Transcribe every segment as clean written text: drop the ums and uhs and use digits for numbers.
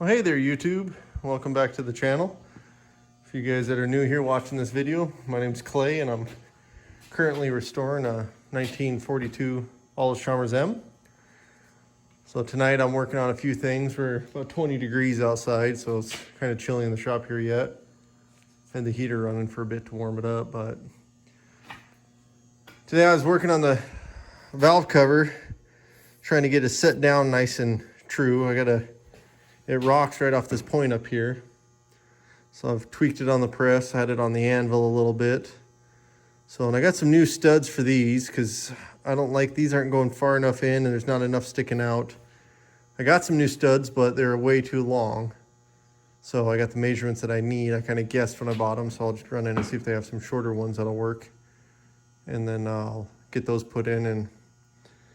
Well, hey there YouTube, welcome back to the channel. For you guys that are new here watching this video, my name's Clay and I'm currently restoring a 1942 Allis Chalmers M. So tonight I'm working on a few things. We're about 20 degrees outside, so it's kind of chilly in the shop here yet. Had the heater running for a bit to warm it up, but today I was working on the valve cover, trying to get it set down nice and true. It rocks right off this point up here. So I've tweaked it on the press, had it on the anvil a little bit. So, and I got some new studs for these because I don't like, these aren't going far enough in and there's not enough sticking out. I got some new studs, but they're way too long. So I got the measurements that I need. I kind of guessed when I bought them, so I'll just run in and see if they have some shorter ones that'll work. And then I'll get those put in and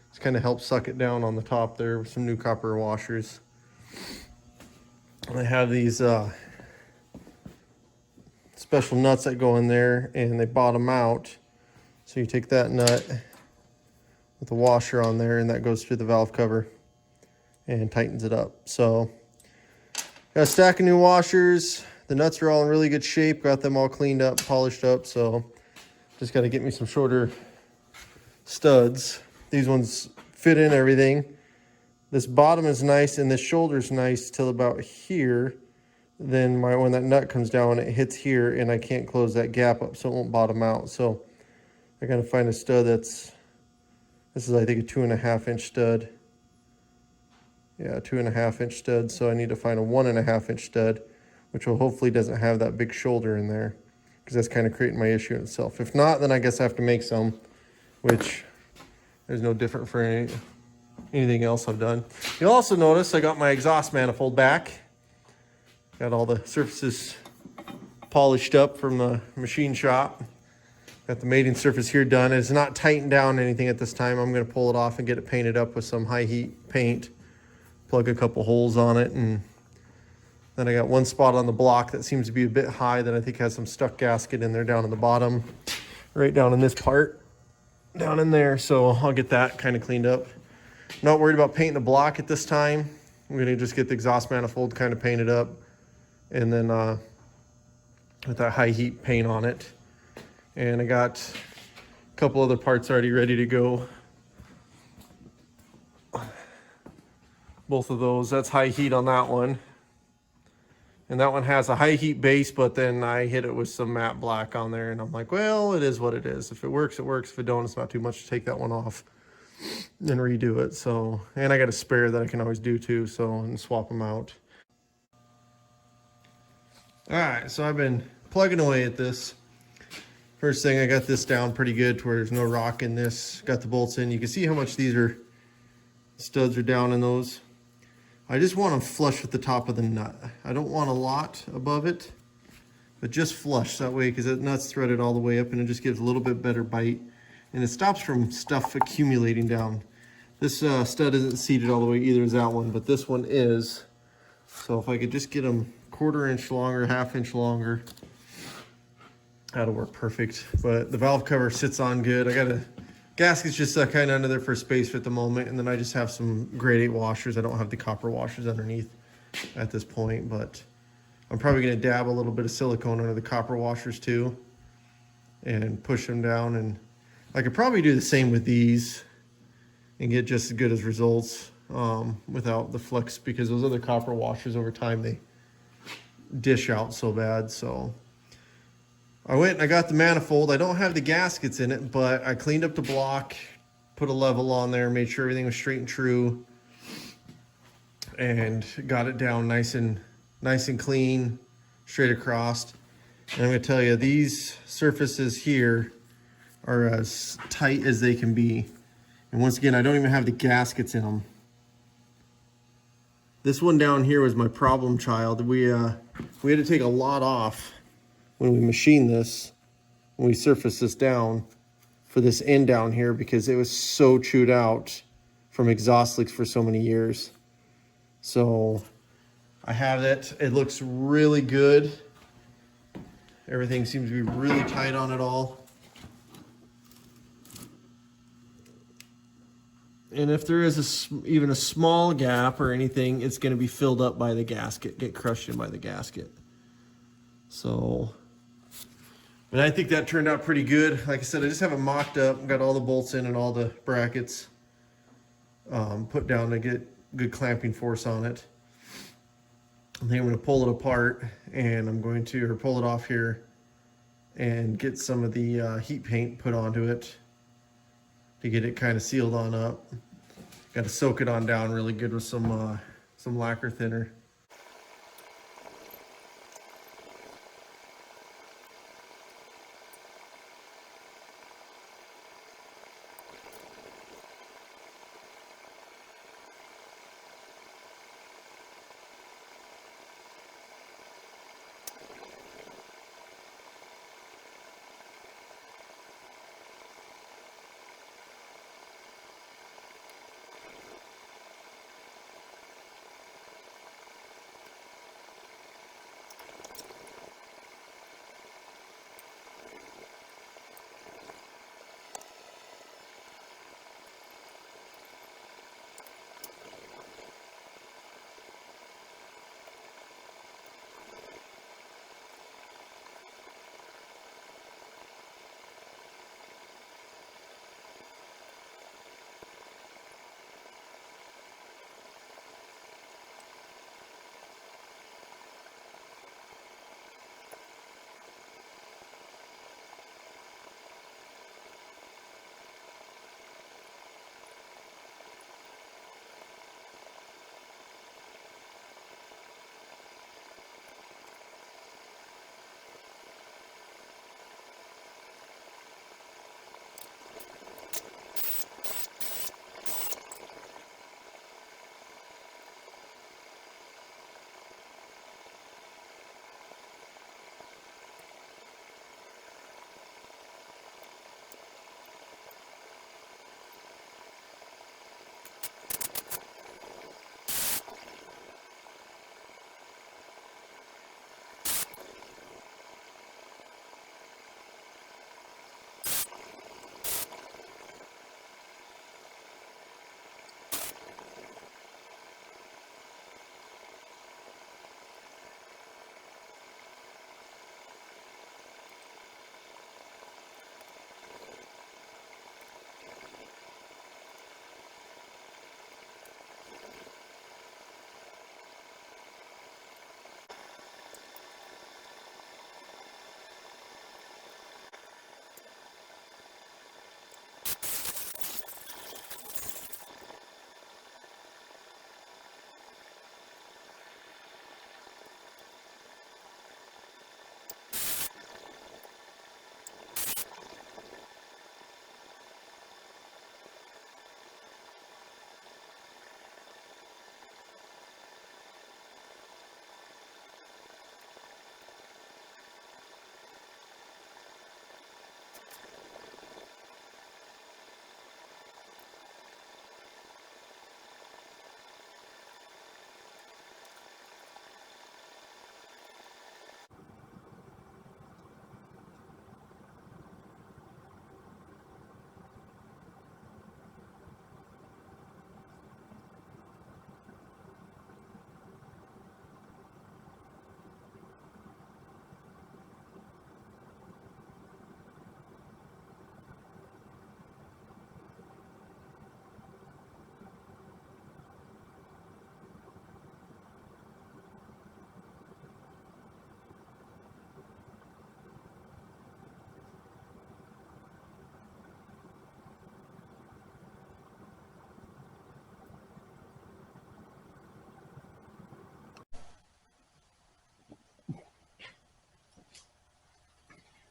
just kind of help suck it down on the top there with some new copper washers. I have these special nuts that go in there and they bottom out. So you take that nut with the washer on there and that goes through the valve cover and tightens it up. So got a stack of new washers. The nuts are all in really good shape. Got them all cleaned up, polished up. So just got to get me some shorter studs. These ones fit in everything. This bottom is nice and this shoulder's nice till about here. Then when that nut comes down, it hits here and I can't close that gap up so it won't bottom out. So I gotta find a stud this is I think a 2.5 inch stud. Yeah, 2.5 inch stud. So I need to find a 1.5 inch stud, which will hopefully doesn't have that big shoulder in there because that's kind of creating my issue itself. If not, then I guess I have to make some, which there's no different for anything else I've done. You'll also notice I got my exhaust manifold back. Got all the surfaces polished up from the machine shop. Got the mating surface here done. It's not tightened down anything at this time. I'm going to pull it off and get it painted up with some high heat paint. Plug a couple holes on it, and then I got one spot on the block that seems to be a bit high that I think has some stuck gasket in there down in the bottom, right down in this part, down in there. So I'll get that kind of cleaned up. Not worried about painting the block at this time. I'm going to just get the exhaust manifold kind of painted up and then with that high heat paint on it. And I got a couple other parts already ready to go. Both of those, that's high heat on that one. And that one has a high heat base, but then I hit it with some matte black on there and I'm like, well, it is what it is. If it works, it works. If it don't, it's not too much to take that one off and redo it. So, and I got a spare that I can always do too, so, and swap them out. All right, so I've been plugging away at this. First thing, I got this down pretty good to where there's no rock in this. Got the bolts in. You can see how much studs are down in those. I just want them flush with the top of the nut. I don't want a lot above it, but just flush that way because that nut's threaded all the way up and it just gives a little bit better bite. And it stops from stuff accumulating down. This stud isn't seated all the way either as that one, but this one is. So if I could just get them 1/4 inch longer, 1/2 inch longer, that'll work perfect. But the valve cover sits on good. I got a gasket's just kind of under there for space at the moment, and then I just have some grade 8 washers. I don't have the copper washers underneath at this point, but I'm probably going to dab a little bit of silicone under the copper washers too and push them down. And I could probably do the same with these and get just as good as results without the flex, because those other copper washers over time, they dish out so bad. So I went and I got the manifold. I don't have the gaskets in it, but I cleaned up the block, put a level on there, made sure everything was straight and true, and got it down nice and clean, straight across. And I'm gonna tell you, these surfaces here are as tight as they can be. And once again, I don't even have the gaskets in them. This one down here was my problem child. We had to take a lot off when we machined this, when we surfaced this down for this end down here, because it was so chewed out from exhaust leaks for so many years. So I have it. It looks really good. Everything seems to be really tight on it all. And if there is even a small gap or anything, it's going to be filled up by the gasket, get crushed in by the gasket. So, and I think that turned out pretty good. Like I said, I just have it mocked up, got all the bolts in and all the brackets put down to get good clamping force on it. I think I'm going to pull it apart, and I'm going to pull it off here and get some of the heat paint put onto it to get it kind of sealed on up. Got to soak it on down really good with some lacquer thinner.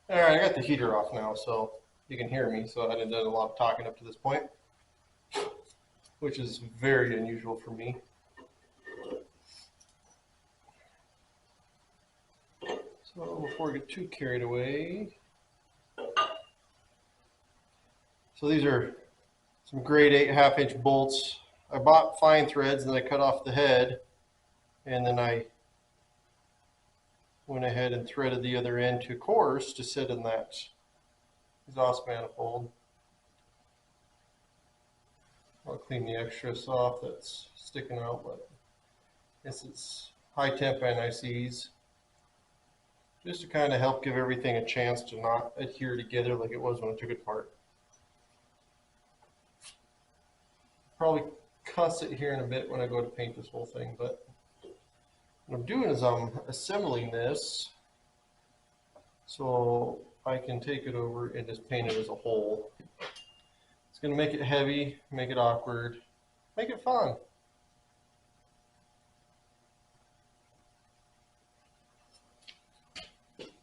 All right, I got the heater off now, so you can hear me. So I hadn't done a lot of talking up to this point, which is very unusual for me. So before we get too carried away, so these are some grade 8 half-inch bolts. I bought fine threads and then I cut off the head, and then I went ahead and threaded the other end to coarse to sit in that exhaust manifold. I'll clean the excess off that's sticking out, but this is high temp anti-seize, just to kind of help give everything a chance to not adhere together like it was when I took it apart. Probably cuss it here in a bit when I go to paint this whole thing, but what I'm doing is I'm assembling this so I can take it over and just paint it as a whole. It's going to make it heavy, make it awkward, make it fun.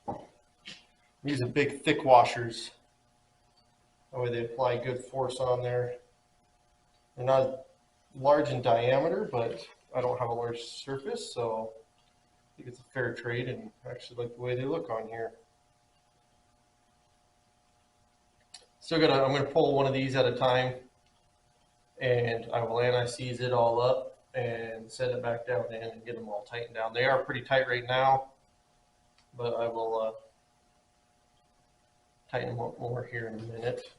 I'm using big thick washers. That way they apply good force on there. They're not large in diameter, but I don't have a large surface, so I think it's a fair trade, and I actually like the way they look on here. I'm gonna pull one of these at a time, and I will anti-seize it all up and set it back down in and get them all tightened down. They are pretty tight right now, but I will tighten them up more here in a minute.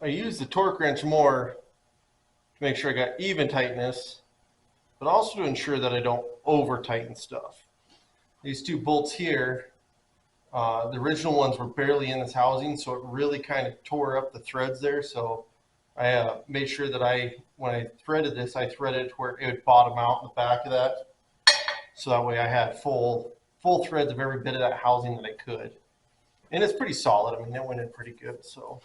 I use the torque wrench more to make sure I got even tightness, but also to ensure that I don't over tighten stuff. These two bolts here, the original ones were barely in this housing, so it really kind of tore up the threads there. So I made sure that when I threaded this, I threaded it to where it would bottom out in the back of that. So that way I had full threads of every bit of that housing that I could. And it's pretty solid. I mean, it went in pretty good, so.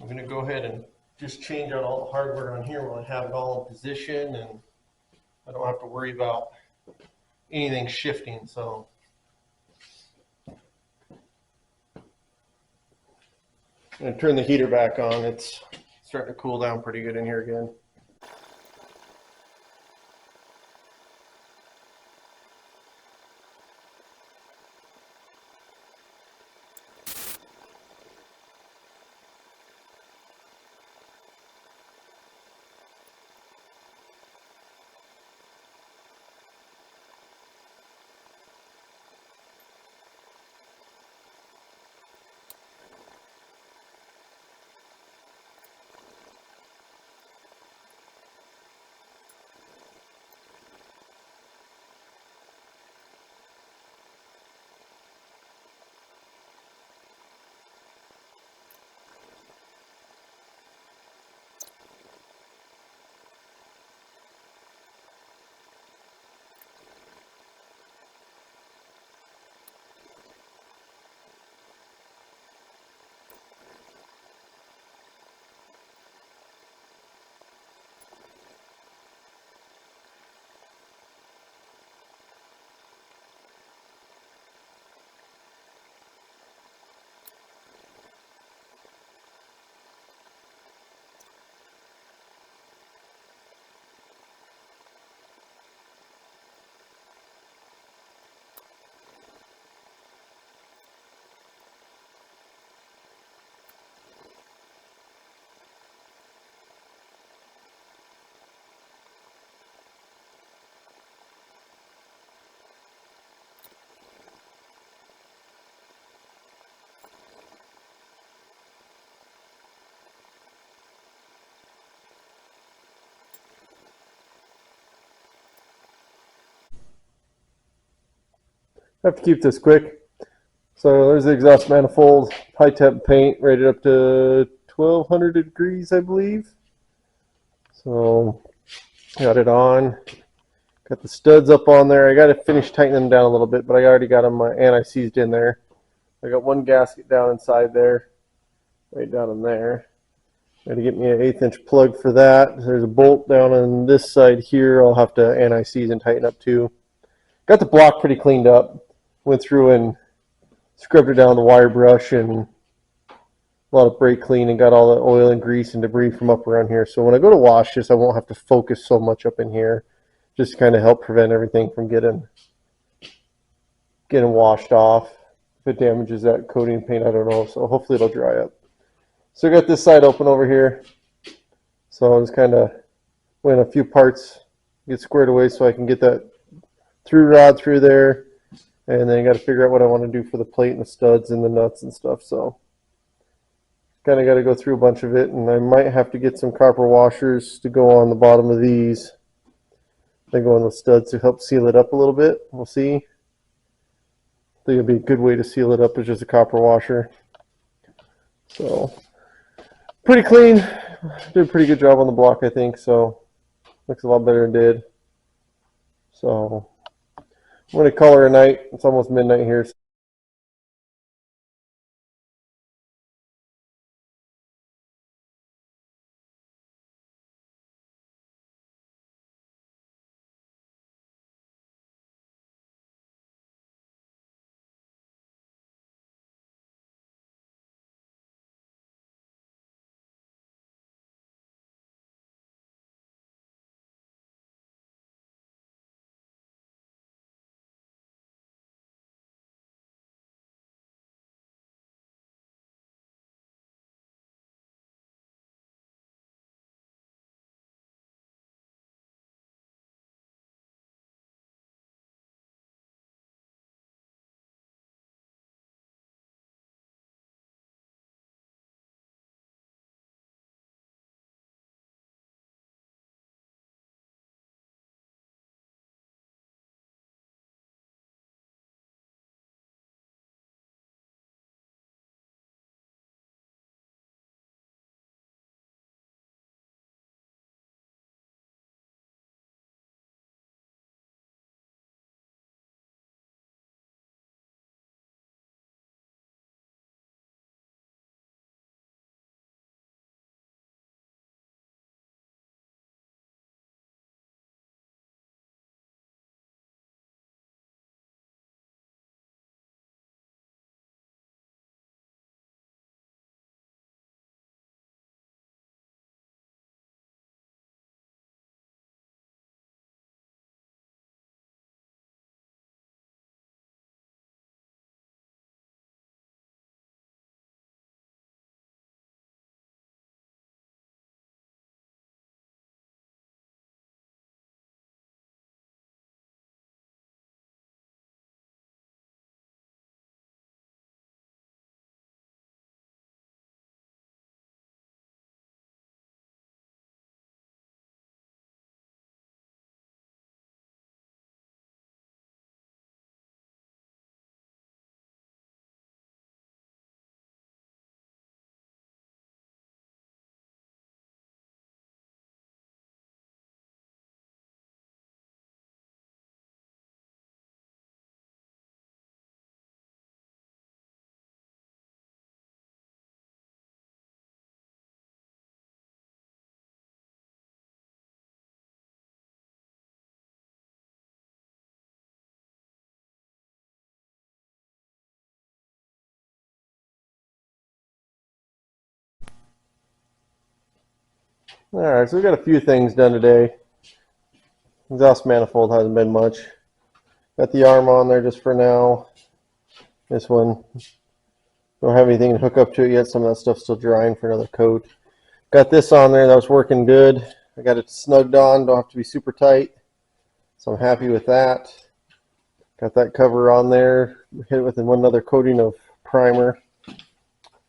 I'm going to go ahead and just change out all the hardware on here while I have it all in position, and I don't have to worry about anything shifting. So I'm going to turn the heater back on. It's starting to cool down pretty good in here again. have to keep this quick. So there's the exhaust manifold, high temp paint, rated up to 1200 degrees, I believe. So got it on. Got the studs up on there. I got to finish tightening them down a little bit, but I already got them anti-seized in there. I got one gasket down inside there, right down in there. Got to get me an 1/8 inch plug for that. There's a bolt down on this side here. I'll have to anti-seize and tighten up too. Got the block pretty cleaned up. Went through and scrubbed it down with a wire brush and a lot of brake clean and got all the oil and grease and debris from up around here. So when I go to wash this, I won't have to focus so much up in here. Just to kind of help prevent everything from getting washed off. If it damages that coating paint, I don't know. So hopefully it'll dry up. So I got this side open over here. So I'm just kind of went a few parts, get squared away so I can get that through rod through there. And then I got to figure out what I want to do for the plate and the studs and the nuts and stuff. So kind of got to go through a bunch of it. And I might have to get some copper washers to go on the bottom of these. They go on the studs to help seal it up a little bit. We'll see. I think it'd be a good way to seal it up is just a copper washer. So pretty clean. Did a pretty good job on the block, I think. So looks a lot better than it did. So I'm going to call her a night. It's almost midnight here. All right, so we got a few things done today. Exhaust manifold hasn't been much. Got the arm on there just for now. This one, don't have anything to hook up to it yet. Some of that stuff's still drying for another coat. Got this on there, that was working good. I got it snugged on, don't have to be super tight. So I'm happy with that. Got that cover on there. Hit it with one other coating of primer.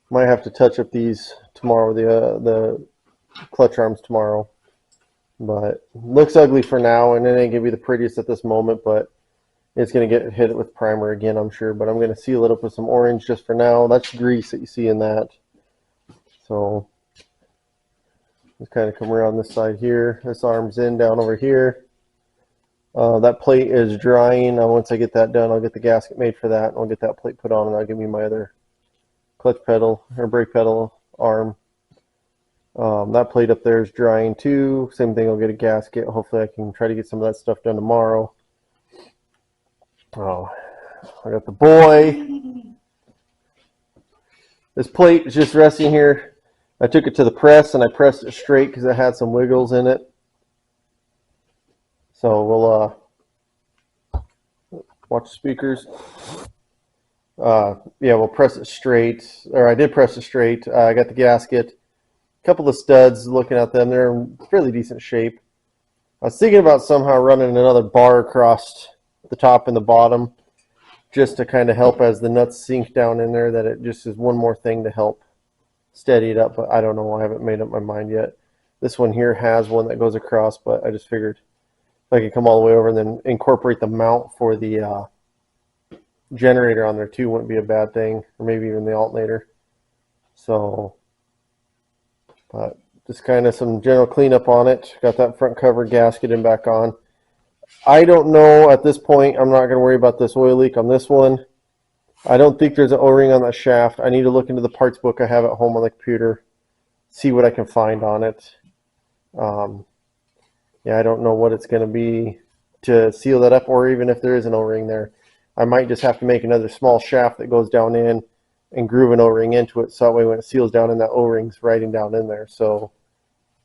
Might have to touch up these tomorrow, the clutch arms tomorrow. But looks ugly for now, and it ain't gonna be the prettiest at this moment, but It's going to get hit with primer again, I'm sure, but I'm going to seal it up with some orange just for now. That's grease that you see in that. So just kind of come around this side here. This arm's in down over here. That plate is drying. Once I get that done, I'll get the gasket made for that, and I'll get that plate put on, and that'll give me my other clutch pedal or brake pedal arm. That plate up there is drying too. Same thing, I'll get a gasket. Hopefully I can try to get some of that stuff done tomorrow. Oh, I got the boy. This plate is just resting here. I took it to the press and I pressed it straight because it had some wiggles in it. So we'll watch the speakers. Yeah, we'll press it straight. Or I did press it straight. I got the gasket. A couple of studs, looking at them, they're in fairly decent shape. I was thinking about somehow running another bar across the top and the bottom just to kind of help as the nuts sink down in there, that it just is one more thing to help steady it up, but I don't know. I haven't made up my mind yet. This one here has one that goes across, but I just figured if I could come all the way over and then incorporate the mount for the generator on there too wouldn't be a bad thing, or maybe even the alternator. So, but just kind of some general cleanup on it. Got that front cover gasket and back on. I don't know at this point. I'm not going to worry about this oil leak on this one. I don't think there's an O-ring on that shaft. I need to look into the parts book I have at home on the computer, see what I can find on it. Yeah, I don't know what it's going to be to seal that up, or even if there is an O-ring there. I might just have to make another small shaft that goes down in and groove an O-ring into it, so that way when it seals down in, that O-ring's riding down in there. So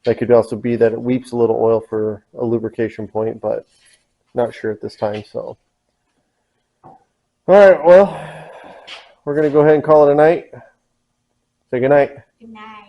that could also be that it weeps a little oil for a lubrication point, but not sure at this time. So, all right, well, we're going to go ahead and call it a night. Say good night. Good night.